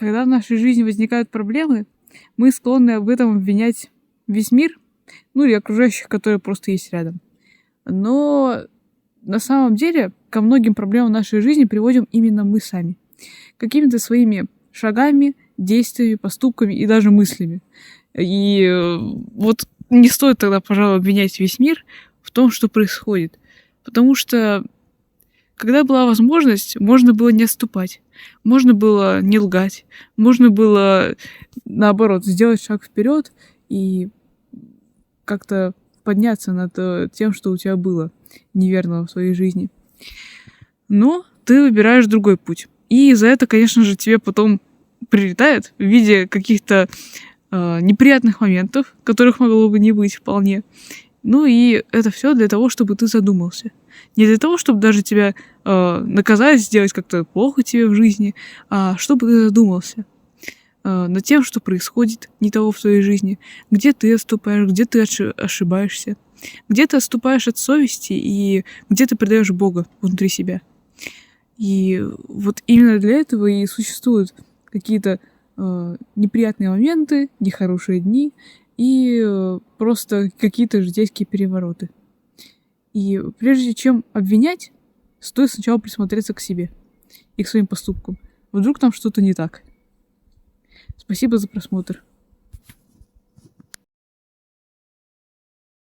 Когда в нашей жизни возникают проблемы, мы склонны об этом обвинять весь мир, ну или окружающих, которые просто есть рядом. Но на самом деле ко многим проблемам нашей жизни приводим именно мы сами. Какими-то своими шагами, действиями, поступками и даже мыслями. И вот не стоит тогда, пожалуй, обвинять весь мир в том, что происходит. Потому что когда была возможность, можно было не отступать, можно было не лгать, можно было, наоборот, сделать шаг вперед и как-то подняться над тем, что у тебя было неверного в своей жизни. Но ты выбираешь другой путь. И за это, конечно же, тебе потом прилетает в виде каких-то неприятных моментов, которых могло бы не быть вполне. Ну и это все для того, чтобы ты задумался. Не для того, чтобы даже тебя наказать, сделать как-то плохо тебе в жизни, а чтобы ты задумался над тем, что происходит не того в твоей жизни, где ты отступаешь, где ты ошибаешься, где ты отступаешь от совести и где ты предаешь Бога внутри себя. И вот именно для этого и существуют какие-то неприятные моменты, нехорошие дни и просто какие-то житейские перевороты. И прежде чем обвинять, стоит сначала присмотреться к себе и к своим поступкам. Вдруг там что-то не так. Спасибо за просмотр.